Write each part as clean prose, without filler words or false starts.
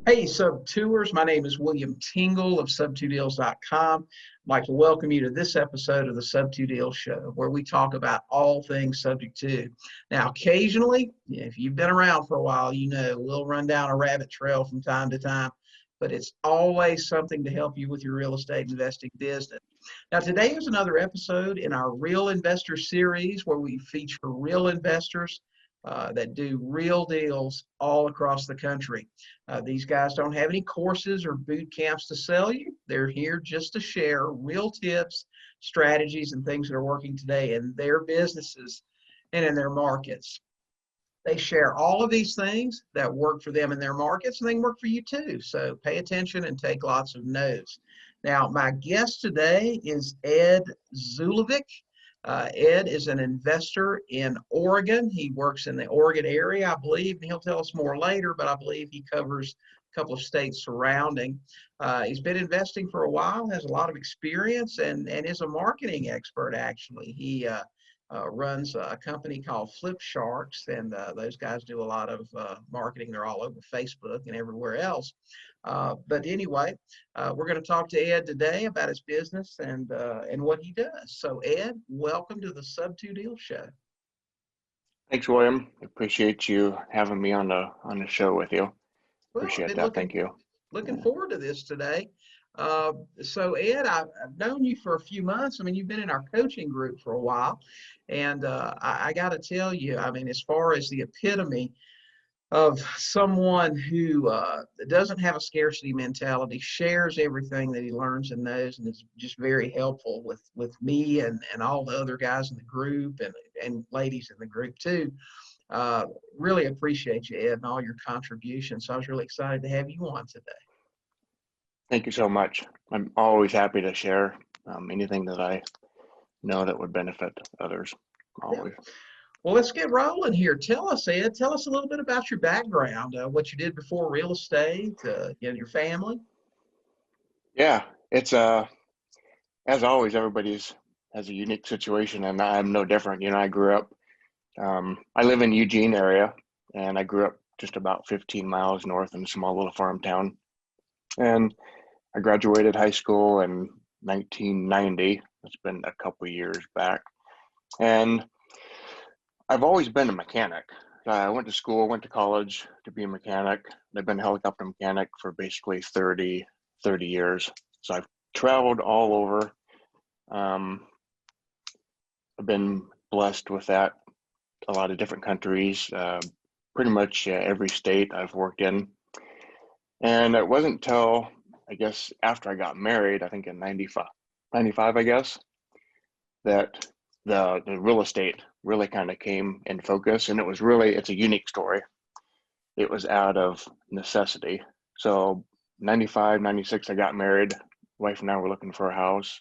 Hey, Sub-Tours. My name is William Tingle of Sub2Deals.com. I'd like to welcome you to this episode of the Sub2 Deals Show, where we talk about all things subject to. Now, occasionally, if you've been around for a while, you know we'll run down a rabbit trail from time to time, but it's always something to help you with your real estate investing business. Now, today is another episode in our Real Investor series where we feature real investors that do real deals all across the country. These guys don't have any courses or boot camps to sell you. They're here just to share real tips, strategies, and things that are working today in their businesses and in their markets. They share all of these things that work for them in their markets, and they can work for you too. So pay attention and take lots of notes. Now, my guest today is Ed Zulyevic. Ed is an investor in Oregon. He works in the Oregon area, I believe, and he'll tell us more later, but I believe he covers a couple of states surrounding. He's been investing for a while, has a lot of experience, and is a marketing expert, actually. He runs a company called Flip Sharks, and those guys do a lot of marketing. They're all over Facebook and everywhere else. But anyway, we're going to talk to Ed today about his business and what he does. So Ed, welcome to the Sub2 Deal Show. Thanks, William. Appreciate you having me on the show with you. Appreciate that. Thank you. Looking forward to this today. So Ed, I've known you for a few months. I mean, you've been in our coaching group for a while, and I got to tell you, I mean, as far as the epitome of someone who doesn't have a scarcity mentality, shares everything that he learns and knows, and is just very helpful with me and all the other guys in the group and ladies in the group too. Really appreciate you, Ed, and all your contributions. So I was really excited to have you on today. Thank you so much. I'm always happy to share anything that I know that would benefit others, always. Yeah. Well, let's get rolling here. Tell us, Ed, tell us a little bit about your background, what you did before real estate, your family. Yeah, it's as always, everybody's has a unique situation, and I'm no different. You know, I grew up, I live in Eugene area, and I grew up just about 15 miles north in a small little farm town. And I graduated high school in 1990. It's been a couple years back. And I've always been a mechanic. I went to school, went to college to be a mechanic. I've been a helicopter mechanic for basically 30 years. So I've traveled all over. I've been blessed with that, a lot of different countries, pretty much every state I've worked in. And it wasn't until, I guess, after I got married, I think in 95, I guess, that the real estate really kind of came in focus. And it's a unique story. It was out of necessity. So 95, 96, I got married. Wife and I were looking for a house.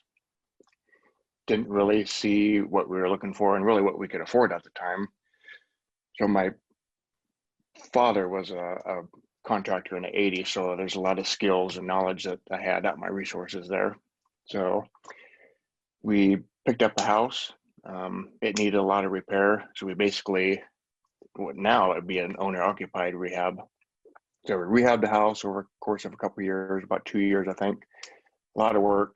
Didn't really see what we were looking for and really what we could afford at the time. So my father was a contractor in the 80s, so there's a lot of skills and knowledge that I had at my resources there. So we picked up a house. It needed a lot of repair, so we basically, now it'd be an owner-occupied rehab. So we rehabbed the house over the course of a couple of years, about 2 years, I think. A lot of work.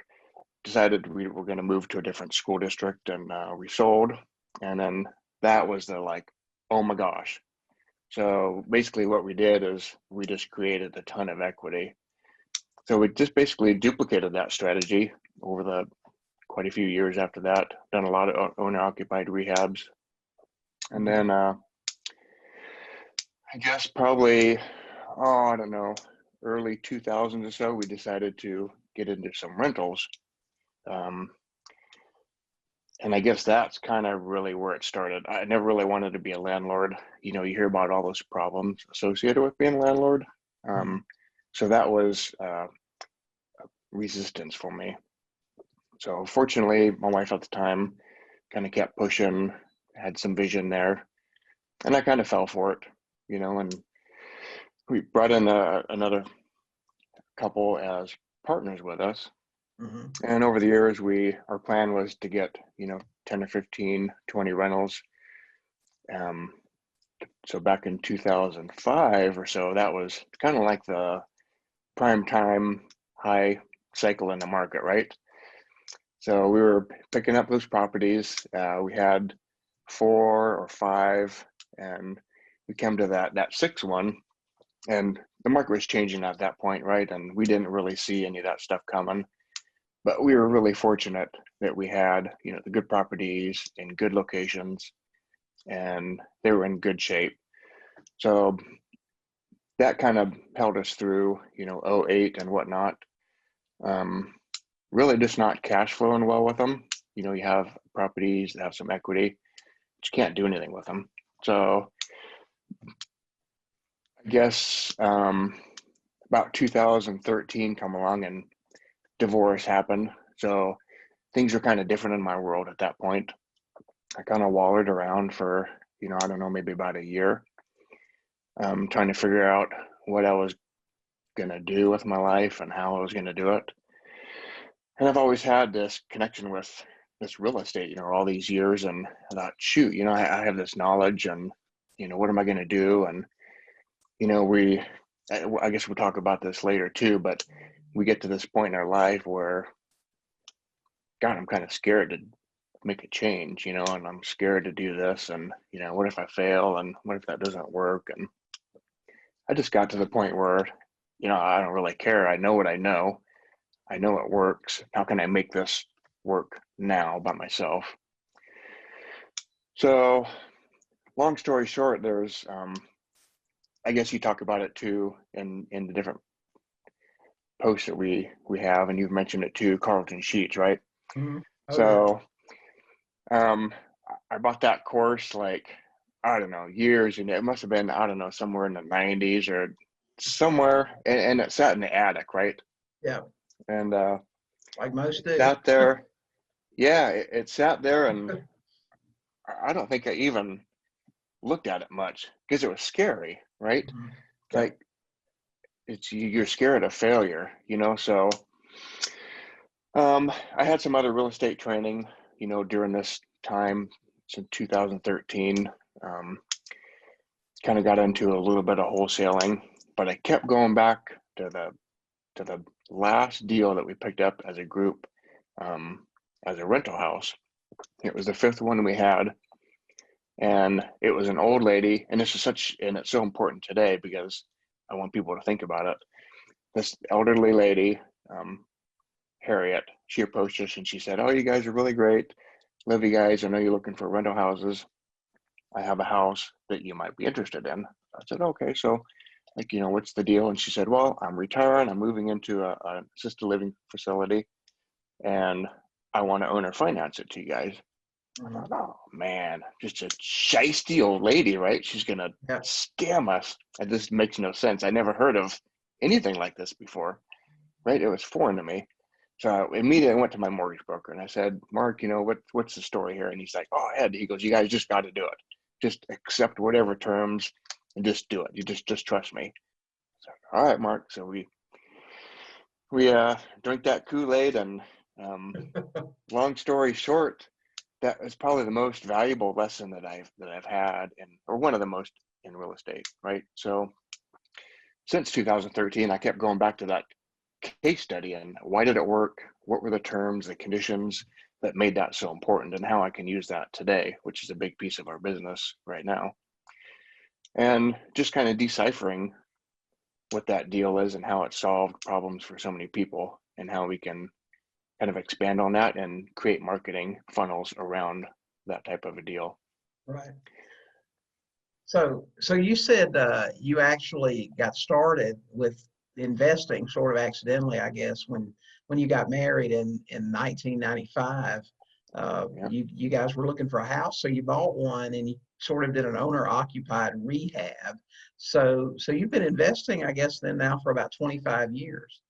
Decided we were going to move to a different school district, and we sold. And then that was oh my gosh. So basically what we did is we just created a ton of equity. So we just basically duplicated that strategy over quite a few years after that, done a lot of owner-occupied rehabs. And then I guess probably, I don't know, early 2000s or so, we decided to get into some rentals. And I guess that's kind of really where it started. I never really wanted to be a landlord. You know, you hear about all those problems associated with being a landlord. So that was resistance for me. So fortunately, my wife at the time kind of kept pushing, had some vision there, and I kind of fell for it, you know, and we brought in another couple as partners with us. And over the years, our plan was to get, 10 or 15, 20 rentals. So back in 2005 or so, that was kind of like the prime time high cycle in the market, right? So we were picking up those properties. We had 4 or 5, and we came to that 6th one, and the market was changing at that point, right? And we didn't really see any of that stuff coming. But we were really fortunate that we had, the good properties in good locations, and they were in good shape. So that kind of held us through, '08 and whatnot. Really just not cash flowing well with them. You have properties that have some equity, but you can't do anything with them. So I guess about 2013 come along and divorce happened. So things were kind of different in my world at that point. I kind of wallered around for, I don't know, maybe about a year, trying to figure out what I was going to do with my life and how I was going to do it. And I've always had this connection with this real estate, all these years. And I thought, shoot, I have this knowledge, and, what am I going to do? And, I guess we'll talk about this later too, but we get to this point in our life where, God, I'm kind of scared to make a change, and I'm scared to do this. And, what if I fail? And what if that doesn't work? And I just got to the point where, I don't really care. I know what I know. I know it works. How can I make this work now by myself? So long story short, there's, I guess you talk about it too in the different posts that we have, and you've mentioned it too, Carlton Sheets, right? Mm-hmm. Oh, So I bought that course I don't know, years, and it must have been, I don't know, somewhere in the 90s or somewhere, and it sat in the attic, right? yeah. And Like most do. sat there. Yeah, it sat there, and I don't think I even looked at it much because it was scary, right? Mm-hmm. Like you're scared of failure, so I had some other real estate training, during this time since 2013. Kind of got into a little bit of wholesaling, but I kept going back to the last deal that we picked up as a group, as a rental house. It was the 5th one we had, and it was an old lady, and it's so important today because I want people to think about it. This elderly lady, Harriet, she approached us and she said, "Oh, you guys are really great. Love you guys. I know you're looking for rental houses. I have a house that you might be interested in." I said, "Okay, so what's the deal?" And she said, "Well, I'm retiring. I'm moving into an assisted living facility, and I want to own or finance it to you guys." I thought, oh man, just a shisty old lady, right? She's gonna scam us. And this makes no sense. I never heard of anything like this before, right? It was foreign to me. So I immediately went to my mortgage broker and I said, "Mark, what's the story here?" And he's like, "Oh, Ed," he goes, "You guys just got to do it. Just accept whatever terms and just do it. You just trust me." So, all right, Mark. So we drank that Kool-Aid, and long story short, that was probably the most valuable lesson that I've had, or one of the most in real estate, right? So since 2013, I kept going back to that case study and why did it work? What were the terms, the conditions that made that so important, and how I can use that today, which is a big piece of our business right now. And just kind of deciphering what that deal is and how it solved problems for so many people, and how we can kind of expand on that and create marketing funnels around that type of a deal. Right. So you said you actually got started with investing sort of accidentally, I guess, when you got married in 1995. You guys were looking for a house, so you bought one, and you sort of did an owner-occupied rehab. So you've been investing, I guess, then now for about 25 years.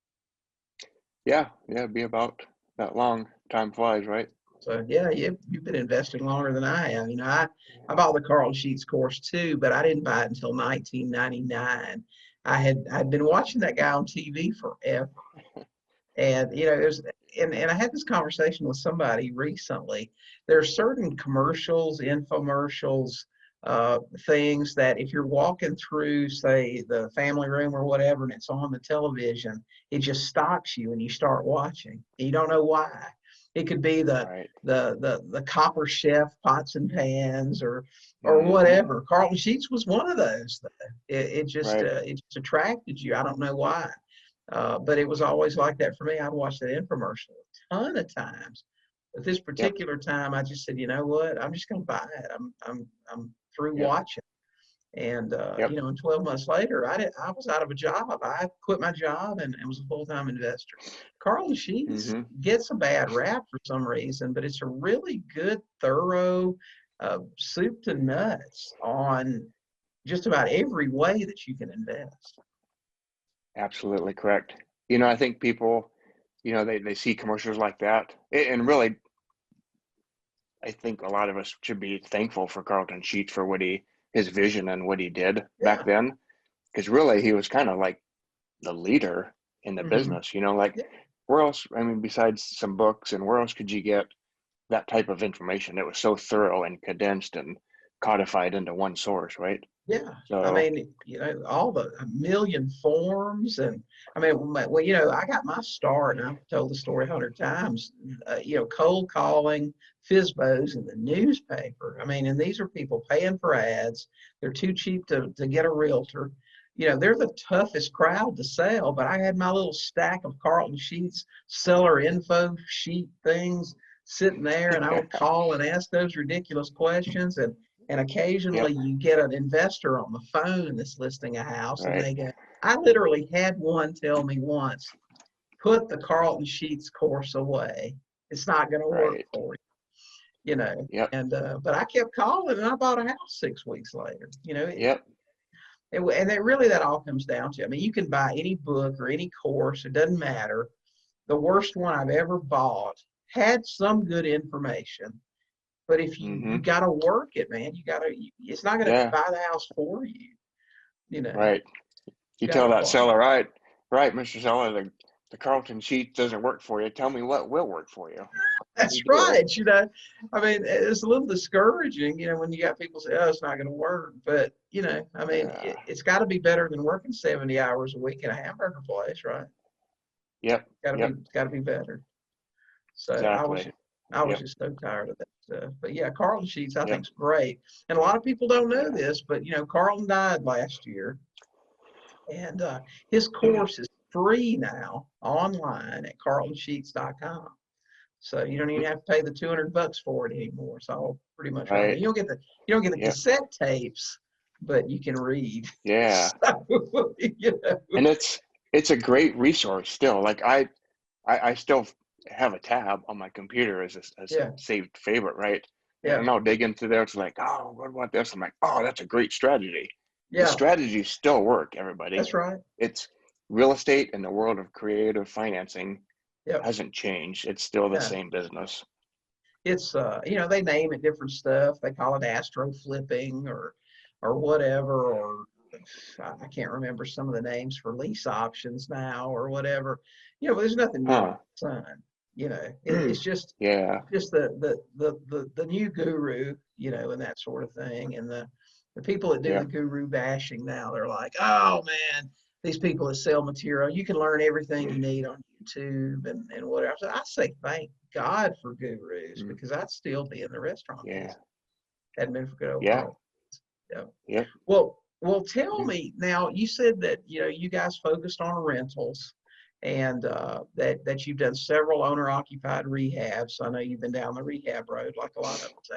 Yeah, it'd be about that long. Time flies, right? So yeah, you've been investing longer than I have. I bought the Carlton Sheets course too, but I didn't buy it until 1999. I'd been watching that guy on TV forever, and and I had this conversation with somebody recently. There are certain commercials, infomercials, things that if you're walking through, say, the family room or whatever, and it's on the television, it just stops you and you start watching. You don't know why. It could be Right. the copper chef pots and pans or Mm-hmm. whatever. Carlton Sheets was one of those. It just Right. attracted you. I don't know why, but it was always like that for me. I'd watch that infomercial a ton of times. But this Yep. particular time, I just said, you know what? I'm just going to buy it. I'm through Yep. watching. And Yep. and 12 months later, I was out of a job. I quit my job and was a full-time investor. Carlton Sheets Mm-hmm. gets a bad rap for some reason, but it's a really good, thorough soup to nuts on just about every way that you can invest. Absolutely correct. I think people, they see commercials like that, and really, I think a lot of us should be thankful for Carlton Sheets for his vision and what he did back Yeah. then, because really he was kind of like the leader in the Mm-hmm. business. Like Yeah. where else? I mean, besides some books, and where else could you get that type of information? It was so thorough and condensed and codified into one source, right? Yeah, I So, mean, all the a million forms, and I mean, well, I got my start, and I've told the story 100 times. Cold calling FISBOs in the newspaper. I mean, and these are people paying for ads. They're too cheap to get a realtor. They're the toughest crowd to sell. But I had my little stack of Carlton Sheets seller info sheet things sitting there, and I would call and ask those ridiculous questions, and yep, occasionally you get an investor on the phone that's listing a house and right, they go, I literally had one tell me once, put the Carlton Sheets course away. It's not going to work right, for you. yep, And but I kept calling and I bought a house 6 weeks later. yep, And that all comes down to, I mean, you can buy any book or any course, it doesn't matter. The worst one I've ever bought had some good information. But if you mm-hmm, got to work it, man, it's not going to yeah, buy the house for you. right. You Got to tell that apply. seller, right, Mr. Seller, the Carlton Sheet doesn't work for you. Tell me what will work for you. That's You do. right. I mean, it's a little discouraging, when you got people say, "Oh, it's not going to work." But I mean, Yeah. it's got to be better than working 70 hours a week in a hamburger place, right? Yep. Yep. Got to be better. So Exactly. I was Yep. just so tired of that stuff. But yeah, Carlton Sheets I Yep. think is great, and a lot of people don't know Yeah. this, but Carlton died last year. And his course is free now online at carltonsheets.com. So you don't even have to pay the $200 for it anymore. It's all pretty much right there. Right. You don't get the Yep. cassette tapes, but you can read. Yeah. So, And it's a great resource still. Like I still have a tab on my computer as a yeah, saved favorite, right? yeah, And I'll dig into there. It's like, oh, what about this? I'm like, oh, that's a great strategy. The yeah. strategies still work, everybody. That's right. It's real estate in the world of creative financing Yep. hasn't changed. It's still the Yeah. same business. It's they name it different stuff. They call it astro flipping or whatever, or I can't remember some of the names for lease options now or whatever. But there's nothing new under Huh. the sun. It's just Yeah. the new guru, and that sort of thing. And the people that do the Yep. guru bashing now, they're like, oh man, these people that sell material, you can learn everything you need on YouTube and whatever. So I say thank God for gurus Mm. because I'd still be in the restaurant Yeah. business. Hadn't been for good old Yeah. Carl. Yeah. Yep. Well, tell me now. You said that you guys focused on rentals, and that you've done several owner-occupied rehabs. I know you've been down the rehab road like a lot of us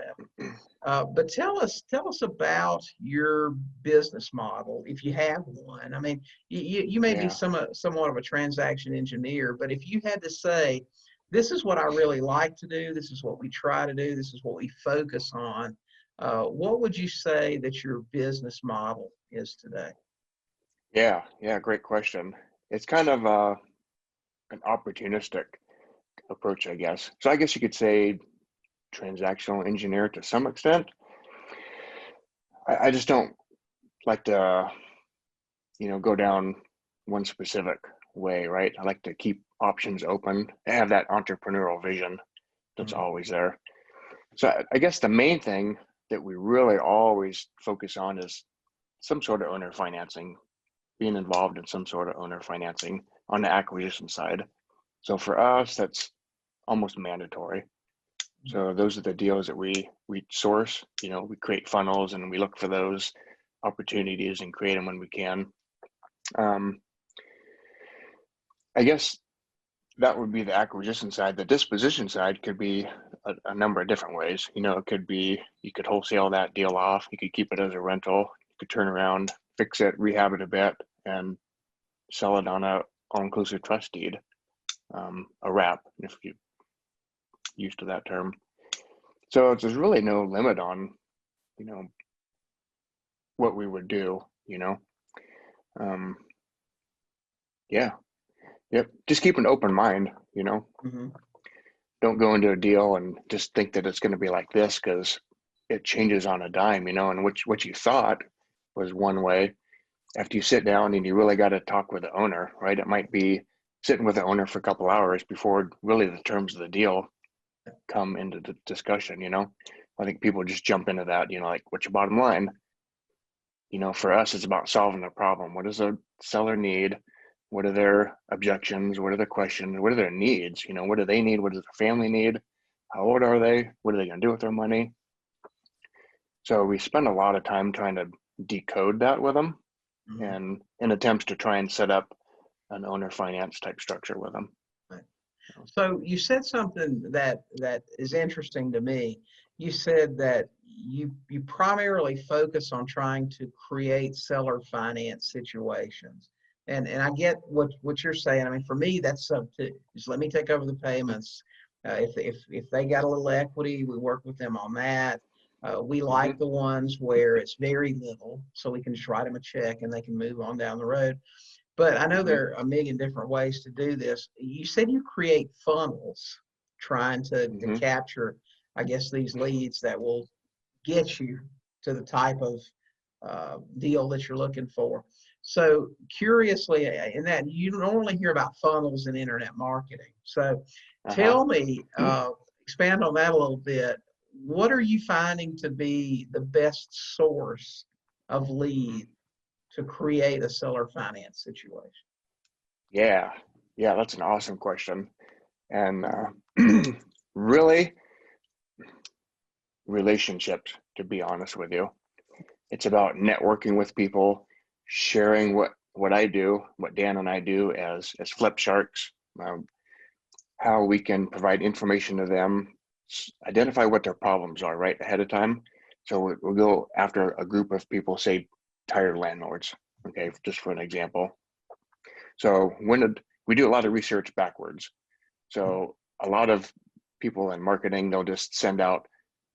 have. But tell us about your business model if you have one. I mean, you may be Yeah. somewhat of a transaction engineer, but if you had to say, this is what I really like to do, this is what we try to do, this is what we focus on, what would you say that your business model is today? Yeah. Yeah. Great question. It's kind of an opportunistic approach, I guess. So I guess you could say transactional engineer to some extent. I just don't like to, go down one specific way, right? I like to keep options open. I have that entrepreneurial vision that's Mhm. always there. So I guess the main thing that we really always focus on is some sort of owner financing, being involved in some sort of owner financing on the acquisition side. So for us, that's almost mandatory. So those are the deals that we source. We create funnels and we look for those opportunities and create them when we can. I guess that would be the acquisition side. The disposition side could be a number of different ways. It could be you could wholesale that deal off. You could keep it as a rental. You could turn around, fix it, rehab it a bit, and sell it on a all-inclusive trust deed, a wrap, if you're used to that term. So there's really no limit on, what we would do. Yeah. Yep. Just keep an open mind, Mm-hmm. Don't go into a deal and just think that it's going to be like this, because it changes on a dime, and what you thought was one way. After you sit down and you really got to talk with the owner, right? It might be sitting with the owner for a couple hours before really the terms of the deal come into the discussion. I think people just jump into that, like, what's your bottom line? For us, it's about solving the problem. What does a seller need? What are their objections? What are their questions? What are their needs? What do they need? What does their family need? How old are they? What are they going to do with their money? So we spend a lot of time trying to decode that with them, and in attempts to try and set up an owner finance type structure with them. Right. So you said something that is interesting to me. You said that you primarily focus on trying to create seller finance situations. And I get what you're saying. I mean, for me, that's sub two. Just let me take over the payments. If they got a little equity, we work with them on that. We like the ones where it's very little, so we can just write them a check and they can move on down the road. But I know there are a million different ways to do this. You said you create funnels trying to capture, I guess, these leads that will get you to the type of deal that you're looking for. So curiously, in that you normally hear about funnels in internet marketing. So tell me, expand on that a little bit. What are you finding to be the best source of lead to create a seller finance situation? Yeah, that's an awesome question. And really, relationships, to be honest with you. It's about networking with people, sharing what I do, what Dan and I do as flip sharks, how we can provide information to them, identify what their problems are right ahead of time. So we'll go after a group of people, say tired landlords, okay, just for an example. So we do a lot of research backwards. So a lot of people in marketing, they'll just send out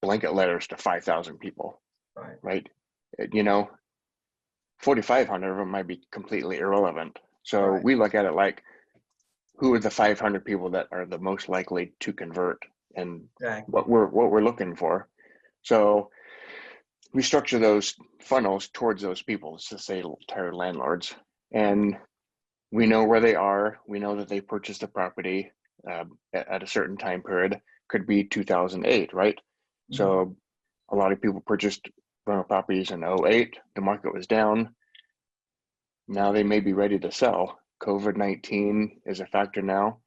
blanket letters to 5,000 people, right? 4,500 of them might be completely irrelevant. So we look at it like, who are the 500 people that are the most likely to convert, and what we're looking for. So we structure those funnels towards those people, to say tired landlords, and we know where they are. We know that they purchased a property at a certain time period. Could be 2008, right? So a lot of people purchased rental properties in 2008. The market was down. Now they may be ready to sell. COVID-19 is a factor now.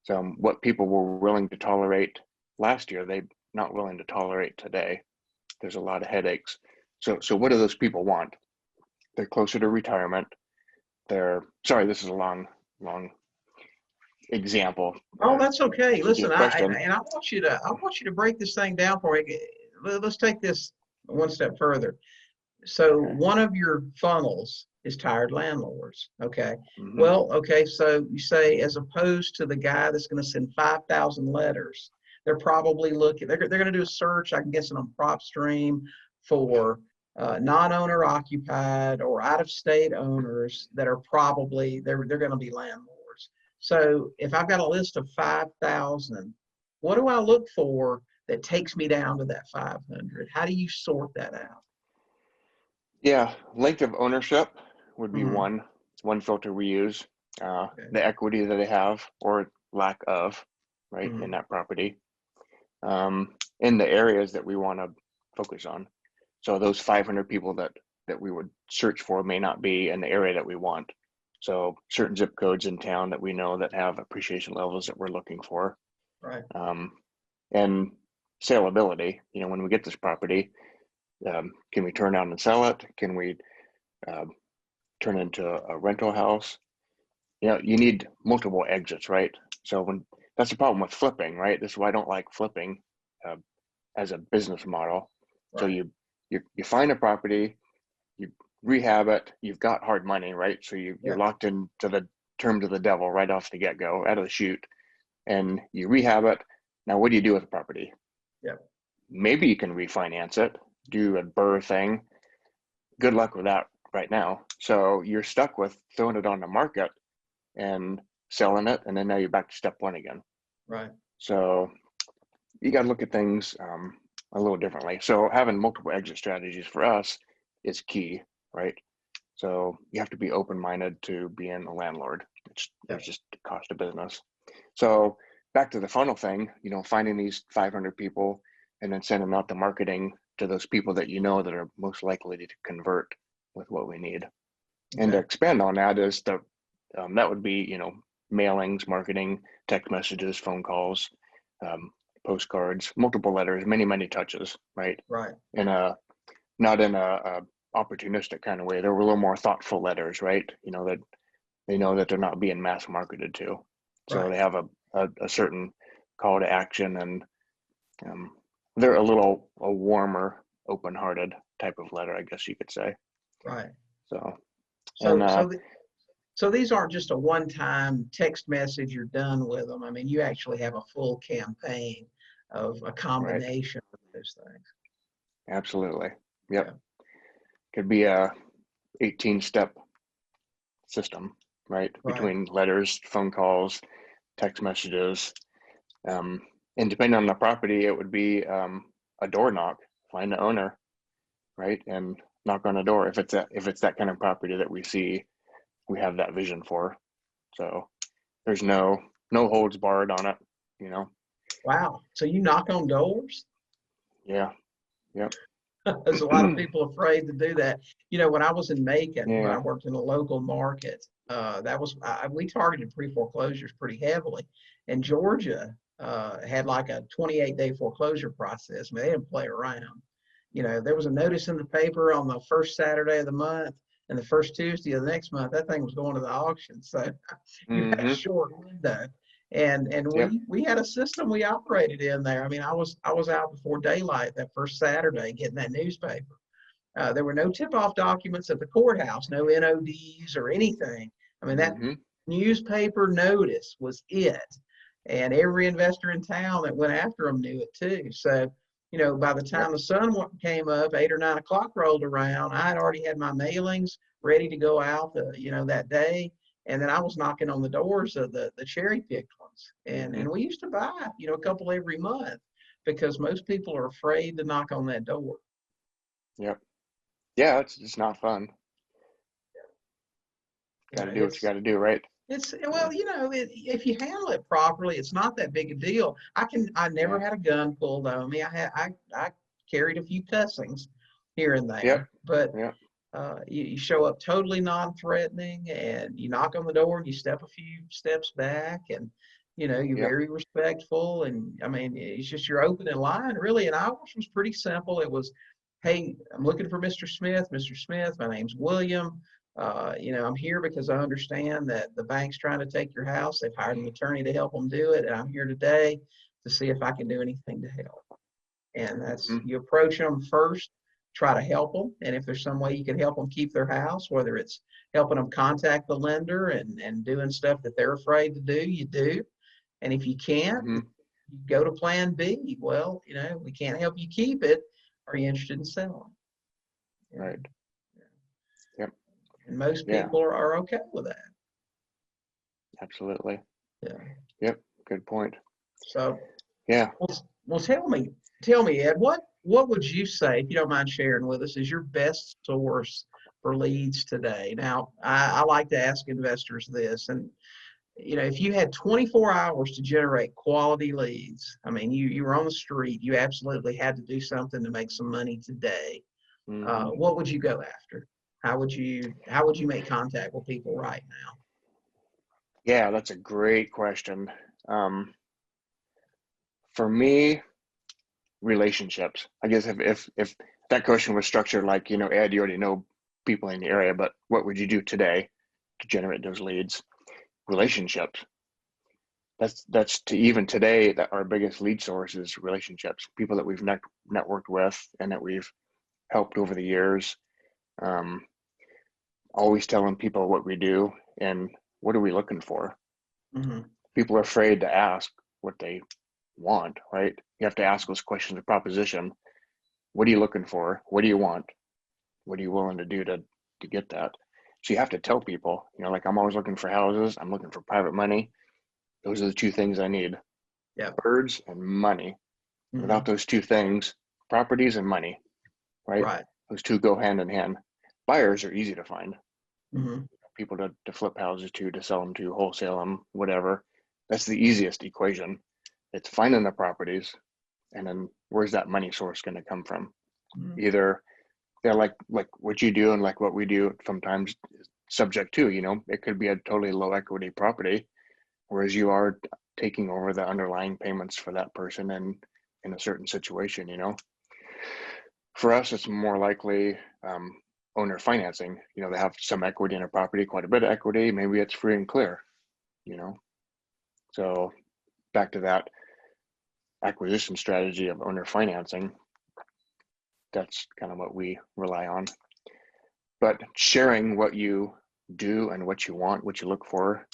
So what people were willing to tolerate last year, they're not willing to tolerate today. There's a lot of headaches. So what do those people want? They're closer to retirement. Sorry, this is a long example. Oh, that's okay. Listen, I want you to break this thing down for me. Let's take this one step further. So one of your funnels is tired landlords. Okay. Well, okay. So you say, as opposed to the guy that's going to send 5,000 letters, they're probably looking. They're going to do a search, I guess, on PropStream for non-owner occupied or out-of-state owners that are probably they're going to be landlords. So if I've got a list of 5,000, what do I look for that takes me down to that 500? How do you sort that out? Yeah, length of ownership would be one filter we use. The equity that they have or lack of, right, in that property. In the areas that we want to focus on. So those 500 people that we would search for may not be in the area that we want. So certain zip codes in town that we know that have appreciation levels that we're looking for. Right. And saleability, when we get this property, can we turn down and sell it? Can we turn it into a rental house? You need multiple exits, right? So that's the problem with flipping, right? This is why I don't like flipping as a business model. Right. So you find a property, you rehab it, you've got hard money, right? So you're locked into the terms of the devil right off the get-go, out of the chute, and you rehab it. Now, what do you do with the property? Yeah. Maybe you can refinance it, do a BRRRR thing. Good luck with that right now. So you're stuck with throwing it on the market and selling it, and then now you're back to step one again. Right. So you got to look at things a little differently. So having multiple exit strategies for us is key, right? So you have to be open-minded to being a landlord. There's just the cost of business. So back to the funnel thing, finding these 500 people and then sending out the marketing to those people that that are most likely to convert with what we need. Okay. And to expand on that is that would be, mailings, marketing, text messages, phone calls, postcards, multiple letters, many, many touches, right? Right. Not in a opportunistic kind of way. There were a little more thoughtful letters, right? That they know that they're not being mass marketed to. So They have a certain call to action, and they're a warmer, open-hearted type of letter, I guess you could say. Right. So these aren't just a one-time text message, you're done with them. I mean, you actually have a full campaign of a combination of those things. Absolutely. Yep. Yeah. Could be a 18-step system, right? Between letters, phone calls, text messages. And depending on the property, it would be a door knock, find the owner, right? And knock on the door. If it's that kind of property that we see, we have that vision for. So there's no holds barred on it, Wow. So you knock on doors? Yeah. Yep. There's a lot of people afraid to do that. When I was in Macon, when I worked in a local market, we targeted pre-foreclosures pretty heavily. And Georgia had like a 28-day foreclosure process. I mean, they didn't play around. There was a notice in the paper on the first Saturday of the month, and the first Tuesday of the next month, that thing was going to the auction. So you had a short window. And we had a system we operated in there. I mean, I was out before daylight that first Saturday getting that newspaper. There were no tip-off documents at the courthouse, no NODs or anything. I mean, that newspaper notice was it. And every investor in town that went after them knew it too. So, by the time the sun came up, 8 or 9 o'clock rolled around, I had already had my mailings ready to go out, that day. And then I was knocking on the doors of the cherry picked ones. And we used to buy, a couple every month because most people are afraid to knock on that door. Yep. Yeah, it's not fun. Got to do what you got to do, right? If you handle it properly, it's not that big a deal. I never had a gun pulled on me. I carried a few cussings here and there, but you show up totally non-threatening, and you knock on the door, and you step a few steps back, and you're very respectful. And I mean, it's just you're open in line, really. And ours was pretty simple. It was, hey, I'm looking for Mr. Smith. Mr. Smith, my name's William. I'm here because I understand that the bank's trying to take your house. They've hired an attorney to help them do it, and I'm here today to see if I can do anything to help. And that's you approach them first, try to help them, and if there's some way you can help them keep their house, whether it's helping them contact the lender and doing stuff that they're afraid to do, you do. And if you can't, you go to plan B. Well, we can't help you keep it. Are you interested in selling? Right. And most people are okay with that. Absolutely. Yeah. Yep. Good point. So, well, tell me, Ed, what would you say, if you don't mind sharing with us, is your best source for leads today? Now, I like to ask investors this, and if you had 24 hours to generate quality leads, I mean, you were on the street, you absolutely had to do something to make some money today. What would you go after? How would you make contact with people right now? Yeah, that's a great question. For me, relationships. I guess if that question was structured like, Ed, you already know people in the area, but what would you do today to generate those leads? Relationships. That's to even today that our biggest lead source is relationships, people that we've networked with and that we've helped over the years. Um, Always telling people what we do and what are we looking for. Mm-hmm. People are afraid to ask what they want, right? You have to ask those questions of proposition. What are you looking for? What do you want? What are you willing to do to get that? So you have to tell people, like I'm always looking for houses. I'm looking for private money. Those are the two things I need. Yeah. Birds and money. Mm-hmm. Without those two things, properties and money, right? Right. Those two go hand in hand. Buyers are easy to find. Mm-hmm. People to flip houses to sell them to, wholesale them, whatever. That's the easiest equation. It's finding the properties, and then where's that money source going to come from? Mm-hmm. Either they're like what you do and like what we do sometimes subject to, it could be a totally low equity property, whereas you are taking over the underlying payments for that person and in a certain situation, For us, it's more likely owner financing. They have some equity in a property, quite a bit of equity. Maybe it's free and clear, So back to that acquisition strategy of owner financing, that's kind of what we rely on. But sharing what you do and what you want, what you look for,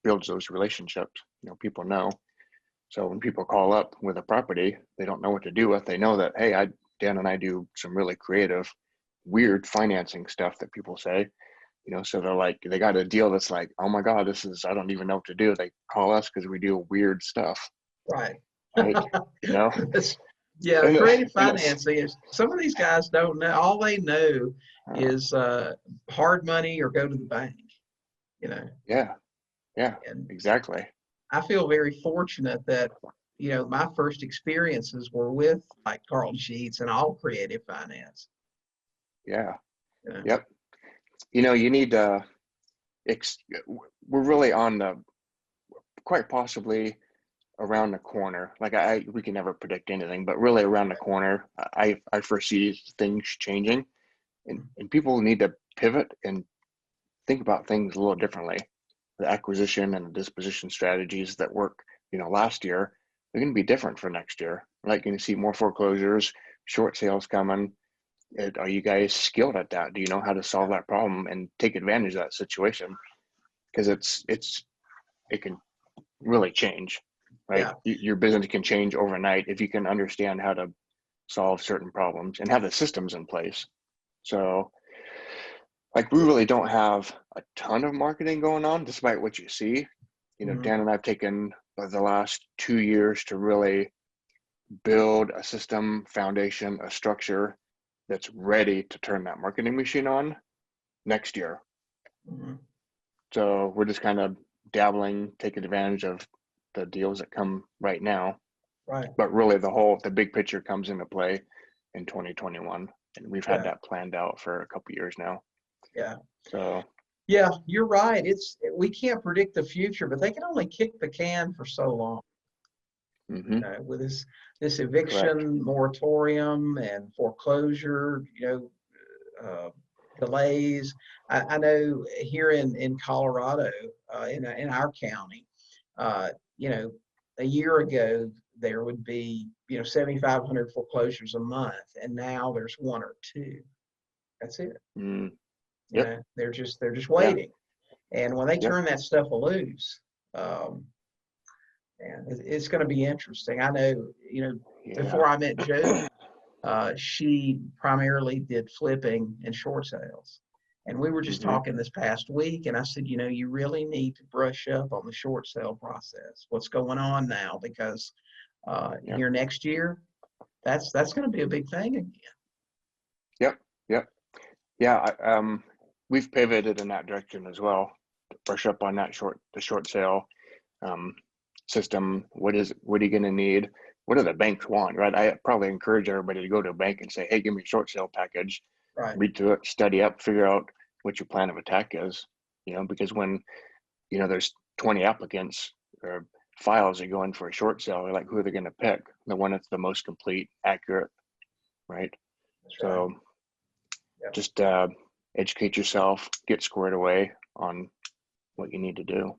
builds those relationships. People know. So when people call up with a property they don't know what to do with, they know that, hey, Dan and I do some really creative, weird financing stuff that people say, so they're like, they got a deal that's like, oh my God, I don't even know what to do. They call us because we do weird stuff. Right. Right. Yeah, And, creative and financing is, some of these guys don't know. All they know is hard money or go to the bank, Yeah, And exactly. I feel very fortunate that, my first experiences were with like Carlton Sheets and all creative finance. Yeah. Yeah. Yep. You need to, we're really on the, quite possibly around the corner. Like we can never predict anything, but really around the corner, I foresee things changing, and people need to pivot and think about things a little differently. The acquisition and the disposition strategies that work, last year, they're going to be different for next year. We're not going to see more foreclosures, short sales coming. Are you guys skilled at that? Do you know how to solve that problem and take advantage of that situation? Because it can really change, right? Yeah. Your business can change overnight if you can understand how to solve certain problems and have the systems in place. So like we really don't have a ton of marketing going on, despite what you see. Dan and I've taken the last 2 years to really build a system, foundation, a structure that's ready to turn that marketing machine on next year. Mm-hmm. So we're just kind of dabbling, taking advantage of the deals that come right now. Right. But really the big picture comes into play in 2021. And we've had that planned out for a couple of years now. Yeah. So yeah, you're right. We can't predict the future, but they can only kick the can for so long. With this eviction moratorium and foreclosure, delays. I know here in Colorado, in our county, a year ago there would be 7,500 foreclosures a month, and now there's one or two. That's it. Yep. They're just waiting, and when they turn that stuff loose, and it's going to be interesting. I know, before I met Jody, she primarily did flipping and short sales. And we were just talking this past week, and I said, you really need to brush up on the short sale process. What's going on now? Because here next year, that's going to be a big thing again. Yep. Yeah. We've pivoted in that direction as well. brush up on the short sale system. What are you going to need? What do the banks want, right? I probably encourage everybody to go to a bank and say, hey, give me a short sale package, Right. read through it, study up, figure out what your plan of attack is, because when, there's 20 applicants or files that go in for a short sale, they're like, who are they going to pick? The one that's the most complete, accurate, right? That's So right. Yep. just educate yourself, get squared away on what you need to do.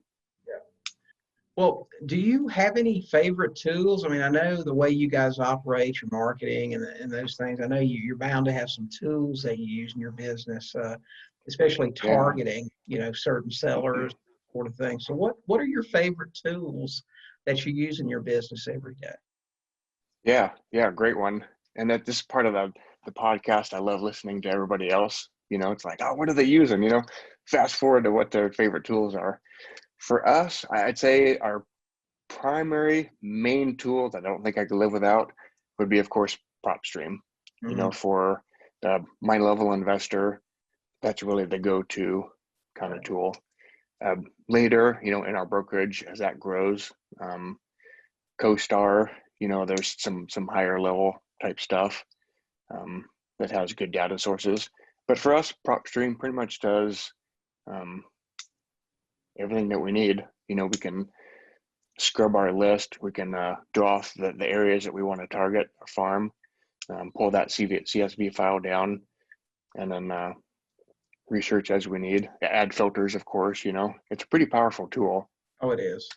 Well, do you have any favorite tools? I mean, I know the way you guys operate your marketing and those things. I know you're bound to have some tools that you use in your business, especially Yeah. targeting, certain sellers, sort of thing. So what are your favorite tools that you use in your business every day? Yeah. Great one. And at this part of the podcast, I love listening to everybody else. It's like, oh, what are they using? Fast forward to what their favorite tools are. For us, I'd say our primary main tool that I don't think I could live without would be, of course, PropStream. Mm-hmm. For my level investor, that's really the go-to kind of tool. Later, in our brokerage, as that grows, CoStar, there's some higher level type stuff that has good data sources. But for us, PropStream pretty much does everything that we need. We can scrub our list. We can draw off the areas that we want to target or farm, pull that CSV file down, and then research as we need. Add filters, of course. It's a pretty powerful tool. Oh, it is.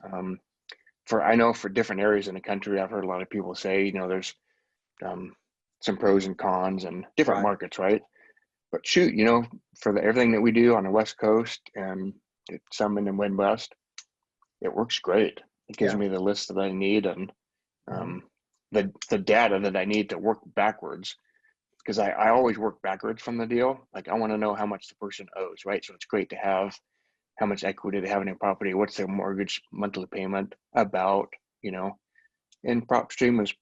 I know for different areas in the country, I've heard a lot of people say, there's some pros and cons and different Right. markets, right? But shoot, for everything that we do on the West Coast and some in the Midwest, it works great. It gives me the list that I need and the data that I need to work backwards, because I always work backwards from the deal. Like, I want to know how much the person owes, right? So it's great to have how much equity they have in their property, what's their mortgage monthly payment about, and PropStream is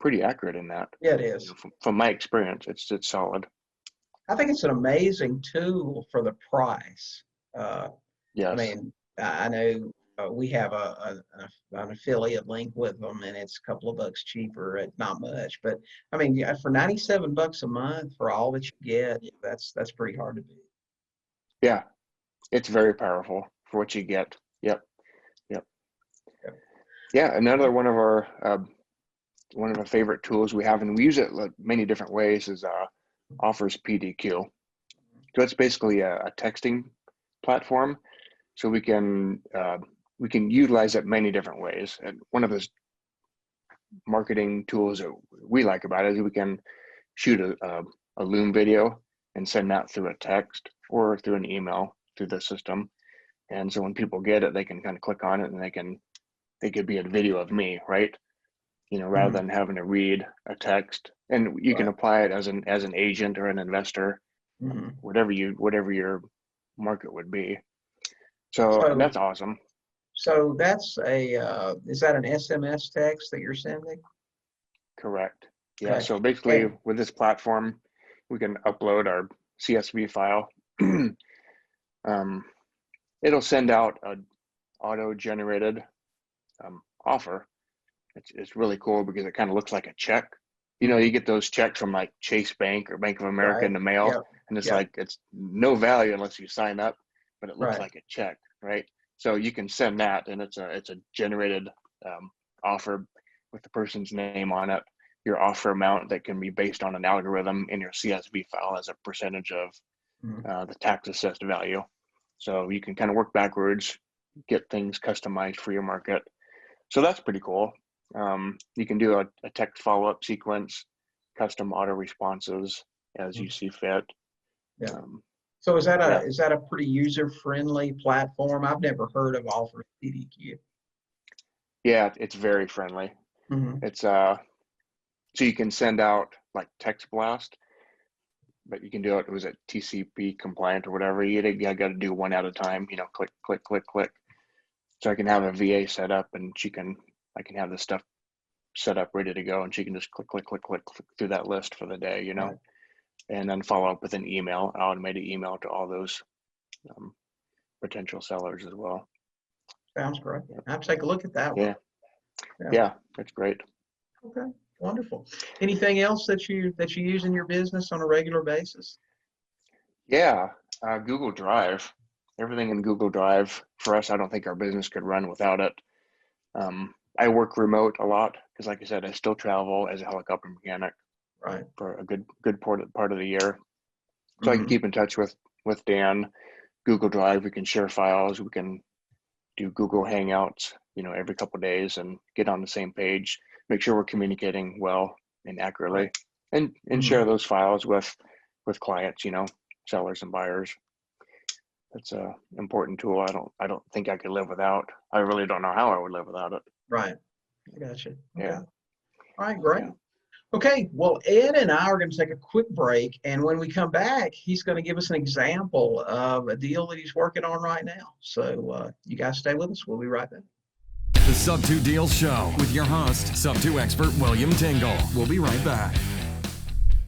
pretty accurate in that. Yeah, it is. From my experience, it's solid. I think it's an amazing tool for the price. Yes. I mean, I know we have an affiliate link with them, and it's a couple of bucks cheaper at not much. But I mean, yeah, for $97 a month for all that you get, that's pretty hard to beat. Yeah, it's very powerful for what you get. Yep. Yeah, another one of our favorite tools we have, and we use it many different ways, is Offers PDQ. So it's basically a texting platform. So we can utilize it many different ways. And one of those marketing tools that we like about it is we can shoot a Loom video and send that through a text or through an email through the system. And so when people get it, they can kind of click on it and they could be a video of me, right? Rather than having to read a text. And you can apply it as an agent or an investor, whatever your market would be. So and that's awesome. So that's is that an SMS text that you're sending? Correct. Yeah. Okay. So basically, with this platform, we can upload our CSV file. It'll send out an auto-generated offer. It's really cool because it kind of looks like a check. You get those checks from like Chase Bank or Bank of America in the mail, and it's like it's no value unless you sign up, but it looks like a check, right? So you can send that, and it's a generated offer with the person's name on it. Your offer amount that can be based on an algorithm in your CSV file as a percentage of the tax assessed value. So you can kind of work backwards, get things customized for your market. So that's pretty cool. You can do a text follow-up sequence, custom auto responses as you see fit. Yeah. So is that a pretty user-friendly platform? I've never heard of Offers PDQ. Yeah, it's very friendly. It's so you can send out like text blast, but you can do it. Was it TCP compliant or whatever? You got to do one at a time. Click, click, click, click. So I can have a VA set up, and I can have this stuff set up ready to go, and she can just click, click, click, click, click through that list for the day, and then follow up with an automated email to all those potential sellers as well. Sounds great. I'll take a look at that Yeah. one. Yeah, that's great. Okay, wonderful. Anything else that you use in your business on a regular basis? Yeah, Google Drive. Everything in Google Drive for us. I don't think our business could run without it. I work remote a lot because, like I said, I still travel as a helicopter mechanic Right. for a good part of the year. So I can Mhm. keep in touch with Dan. Google Drive, we can share files. We can do Google Hangouts, every couple of days and get on the same page. Make sure we're communicating well and accurately, Right. and Mhm. share those files with clients, sellers and buyers. That's a important tool. I don't think I could live without. I really don't know how I would live without it. Right. I got you. Okay. Yeah, All right, great. yeah. Okay, well, Ed and I are going to take a quick break, and when we come back, he's going to give us an example of a deal that he's working on right now. So you guys stay with us. We'll be right back. The Sub2 Deals Show with your host, Sub2 expert William Tingle. We'll be right back.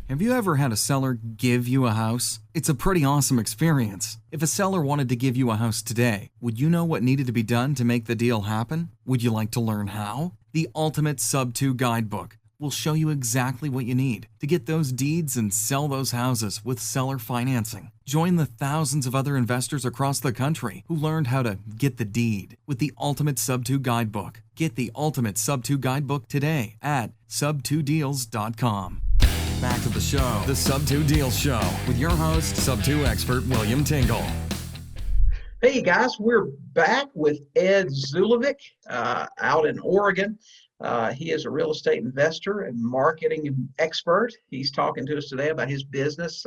Have you ever had a seller give you a house? It's a pretty awesome experience. If a seller wanted to give you a house today, would you know what needed to be done to make the deal happen? Would you like to learn how? The Ultimate Sub2 Guidebook will show you exactly what you need to get those deeds and sell those houses with seller financing. Join the thousands of other investors across the country who learned how to get the deed with the Ultimate Sub2 Guidebook. Get the Ultimate Sub2 Guidebook today at sub2deals.com. Back to the show, the Sub2 Deals Show with your host, Sub2 expert William Tingle. Hey guys, we're back with Ed Zulyevic out in Oregon. He is a real estate investor and marketing expert. He's talking to us today about his business,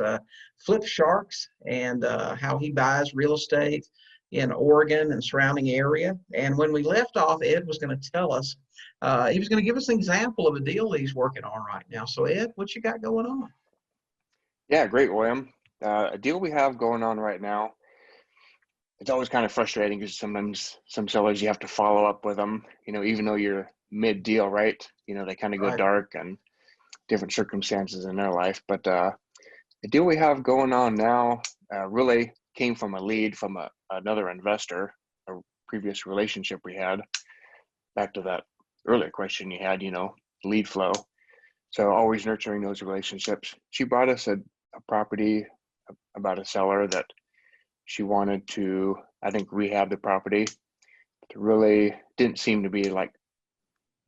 Flip Sharks, and how he buys real estate in Oregon and surrounding area. And when we left off, Ed was going to tell us, he was going to give us an example of a deal that he's working on right now. So Ed, what you got going on? Yeah, great, William. A deal we have going on right now. It's always kind of frustrating because sometimes some sellers you have to follow up with them, even though you're mid deal, right? They kind of go Right. dark and different circumstances in their life. But the deal we have going on now really came from a lead from another investor, a previous relationship we had. Back to that earlier question you had, lead flow. So always nurturing those relationships. She brought us a property about a seller that she wanted to, I think, rehab the property. It really didn't seem to be like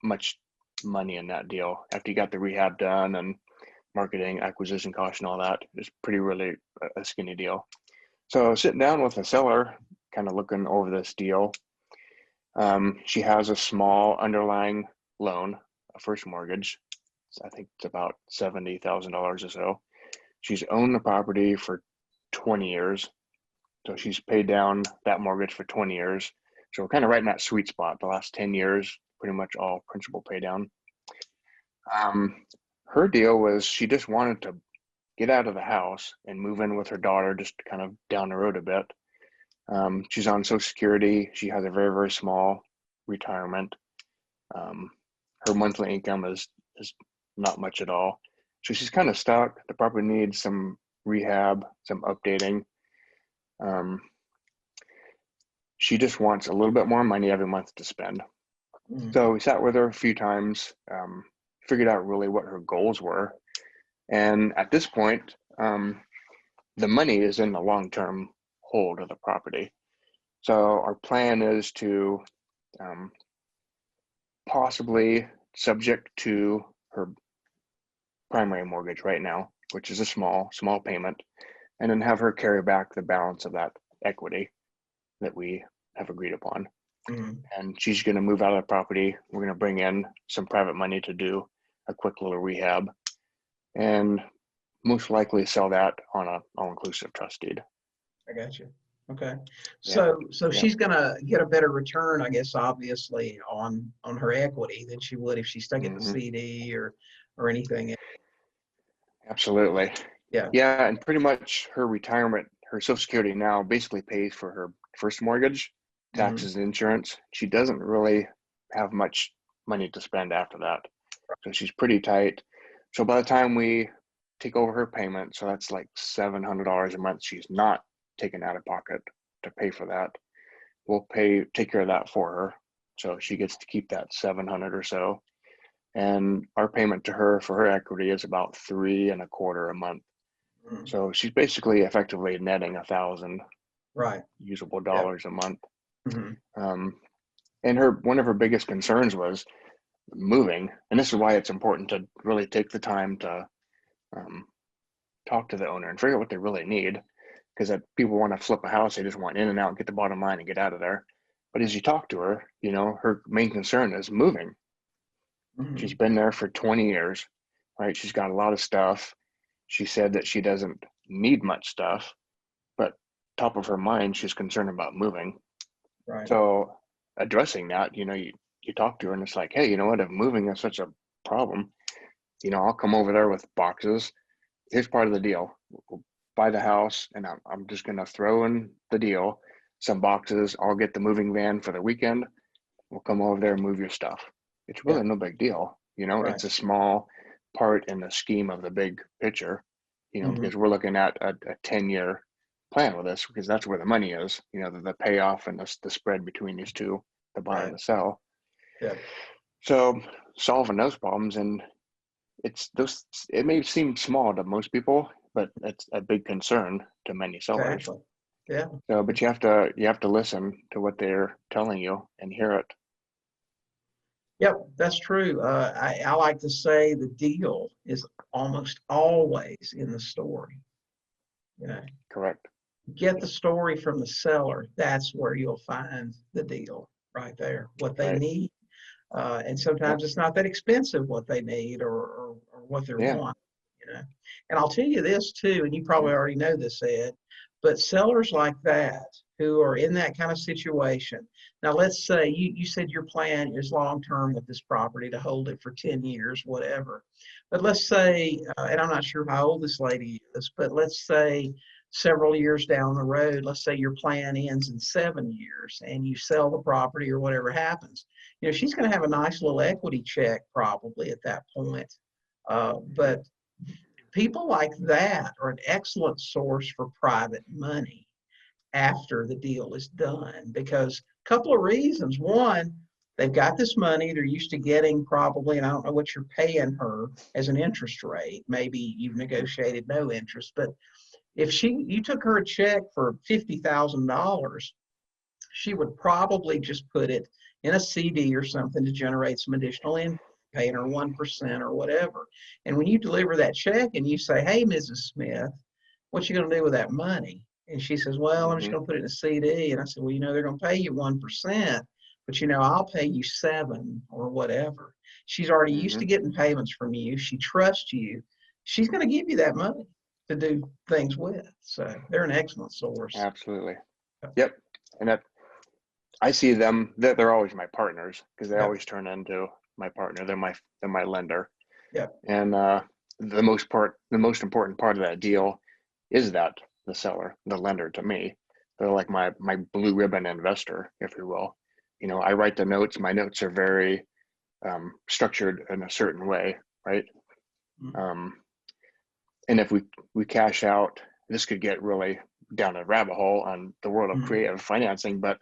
much money in that deal. After you got the rehab done and marketing, acquisition cost and all that, it's really a skinny deal. So sitting down with the seller, kind of looking over this deal, she has a small underlying loan, a first mortgage. I think it's about $70,000 or so. She's owned the property for 20 years. So she's paid down that mortgage for 20 years. So we're kind of right in that sweet spot. The last 10 years, pretty much all principal pay down. Her deal was she just wanted to get out of the house and move in with her daughter, just kind of down the road a bit. She's on Social Security. She has a very, very small retirement. Her monthly income is not much at all. So she's kind of stuck. The property needs some rehab, some updating. She just wants a little bit more money every month to spend. Mm. So we sat with her a few times, figured out really what her goals were. And at this point, the money is in the long-term hold of the property. So our plan is to possibly, subject to her primary mortgage right now, which is a small payment, and then have her carry back the balance of that equity that we have agreed upon. Mm. And she's going to move out of the property. We're going to bring in some private money to do a quick little rehab and most likely sell that on a all-inclusive trust deed. I got you. Okay. Yeah. So she's gonna get a better return, I guess, obviously on her equity than she would if she stuck at the Mm-hmm. CD or anything. Absolutely. Yeah. Yeah, and pretty much her retirement, her Social Security now basically pays for her first mortgage, Mm-hmm. taxes, and insurance. She doesn't really have much money to spend after that. So she's pretty tight. So by the time we take over her payment, so that's like $700 a month, she's not taking out of pocket to pay for that. We'll take care of that for her. So she gets to keep that 700 or so. And our payment to her for her equity is about 3.25 a month. Mm. So she's basically effectively netting 1,000 Right. usable dollars a month. Mm-hmm. And one of her biggest concerns was moving. And this is why it's important to really take the time to talk to the owner and figure out what they really need. Because people want to flip a house, they just want in and out, get the bottom line and get out of there. But as you talk to her, her main concern is moving. Mm-hmm. She's been there for 20 years, right? She's got a lot of stuff. She said that she doesn't need much stuff, but top of her mind, she's concerned about moving. Right. So addressing that, you talk to her and it's like, hey, you know what? If moving is such a problem, I'll come over there with boxes. Here's part of the deal. We'll buy the house and I'm just going to throw in the deal, some boxes. I'll get the moving van for the weekend. We'll come over there and move your stuff. It's really no big deal. Right. It's a small part in the scheme of the big picture, Mm-hmm. because we're looking at a 10-year plan with this, because that's where the money is, the payoff and the spread between these two, the buy and the sell. Yeah. So solving those problems, and it may seem small to most people, but it's a big concern to many sellers. Exactly. Yeah. So, but you have to listen to what they're telling you and hear it. Yep, that's true. I like to say the deal is almost always in the story. Correct. Get the story from the seller. That's where you'll find the deal right there, what they need. And sometimes it's not that expensive what they need or what they're wanting. And I'll tell you this too, and you probably already know this, Ed, but sellers like that who are in that kind of situation. Now, let's say you said your plan is long-term with this property to hold it for 10 years, whatever. But let's say, and I'm not sure how old this lady is, but let's say several years down the road, let's say your plan ends in 7 years and you sell the property or whatever happens. She's going to have a nice little equity check probably at that point. But people like that are an excellent source for private money after the deal is done, because a couple of reasons. One, they've got this money they're used to getting probably, and I don't know what you're paying her as an interest rate. Maybe you've negotiated no interest, but if you took her a check for $50,000, she would probably just put it in a CD or something to generate some additional income, paying her 1% or whatever. And when you deliver that check and you say, hey, Mrs. Smith, what you going to do with that money? And she says, well, I'm just going to put it in a CD. And I said, well, they're going to pay you 1%, but I'll pay you 7 or whatever. She's already used to getting payments from you. She trusts you. She's going to give you that money to do things with. So they're an excellent source. Absolutely. Yep. And I see them, they're always my partners, because they always turn into my partner. They're my lender. Yep. And the most important part of that deal is that the seller, the lender to me. They're like my blue ribbon investor, if you will. I write the notes. My notes are very structured in a certain way, right? And if we cash out, this could get really down a rabbit hole on the world of creative financing. But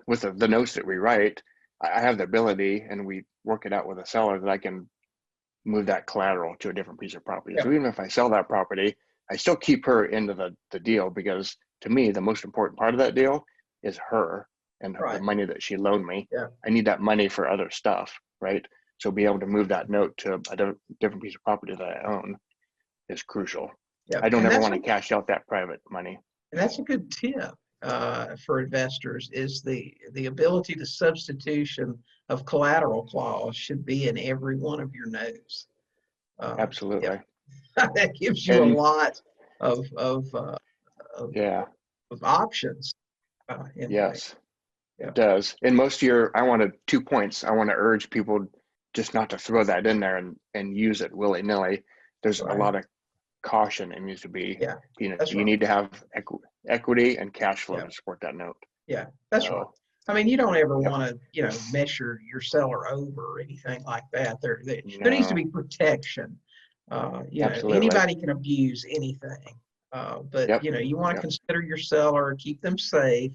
with the notes that we write, I have the ability, and we work it out with a seller, that I can move that collateral to a different piece of property. So even if I sell that property, I still keep her into the deal, because to me, the most important part of that deal is her and the money that she loaned me. I need that money for other stuff, right? So be able to move that note to a different piece of property that I own is crucial. I don't ever want to cash out that private money. And that's a good tip for investors, is the ability to substitution of collateral clause should be in every one of your notes. Absolutely. That gives you a lot of options. Yes, it does. And I wanted 2 points. I want to urge people just not to throw that in there and use it willy-nilly. There's a lot of caution. It needs to be, you need to have equity and cash flow to support that note. Yeah, that's right. I mean, you don't ever want to, mess your seller over or anything like that. There needs to be protection. Anybody can abuse anything. But Yep. you want to Yep. consider your seller, keep them safe,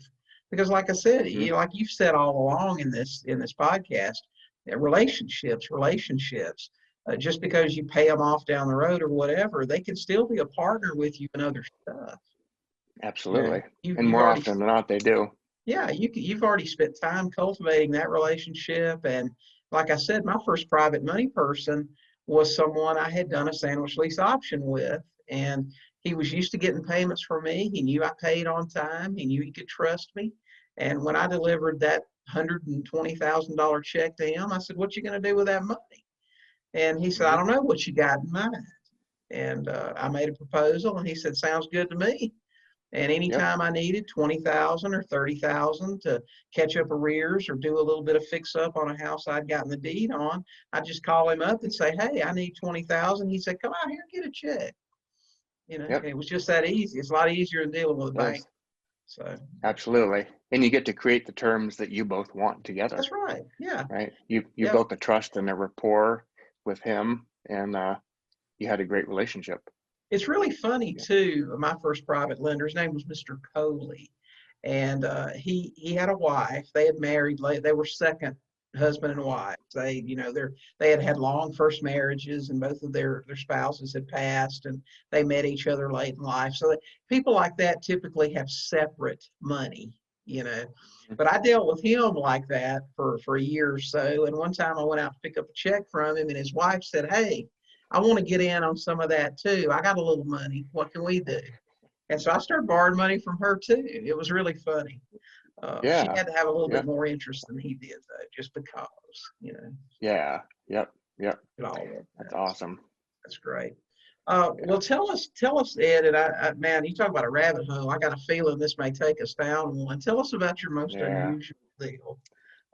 because like I said, Mhm. like you've said all along in this podcast, relationships. Just because you pay them off down the road or whatever, they can still be a partner with you in other stuff. Absolutely. And You've more already, often than not, they do. yeah, you've already spent time cultivating that relationship. And like I said, my first private money person was someone I had done a sandwich lease option with. And he was used to getting payments from me. He knew I paid on time. He knew he could trust me. And when I delivered that $120,000 check to him, I said, "What you going to do with that money?" And he said, "I Mhm. don't know what you got in mind." And I made a proposal, and he said, "Sounds good to me." And Yep. anytime I needed 20,000 or 30,000 to catch up arrears or do a little bit of fix up on a house I'd gotten the deed on, I'd just call him up and say, "Hey, I need 20,000." He said, "Come out here and get a check." Yep. It was just that easy. It's a lot easier than dealing with a It bank. does. So Absolutely. And you get to create the terms that you both want together, that's right. Yeah. right? You Yep. built a trust and a rapport with him, and you had a great relationship. It's really funny Yeah. too. My first private lender, his name was Mr. Coley, and he had a wife. They had married late. They were second husband and wife. They had had long first marriages, and both of their spouses had passed, and they met each other late in life. So people like that typically have separate money, you know. Mhm. But I dealt with him like that for a year or so. And one time I went out to pick up a check from him, and his wife said, "Hey, I want to get in on some of that too. I got a little money. What can we do?" And so I started borrowing money from her too. It was really funny. She Yeah. had to have a little bit Yep. more interest than he did, though, just because, Yeah. Yep. Yep. it all worked That's out. So awesome. that's great. Yeah. Well, tell us, Ed, and man, you talk about a rabbit hole. I got a feeling this may take us down one. Tell us about your most Yeah. unusual deal,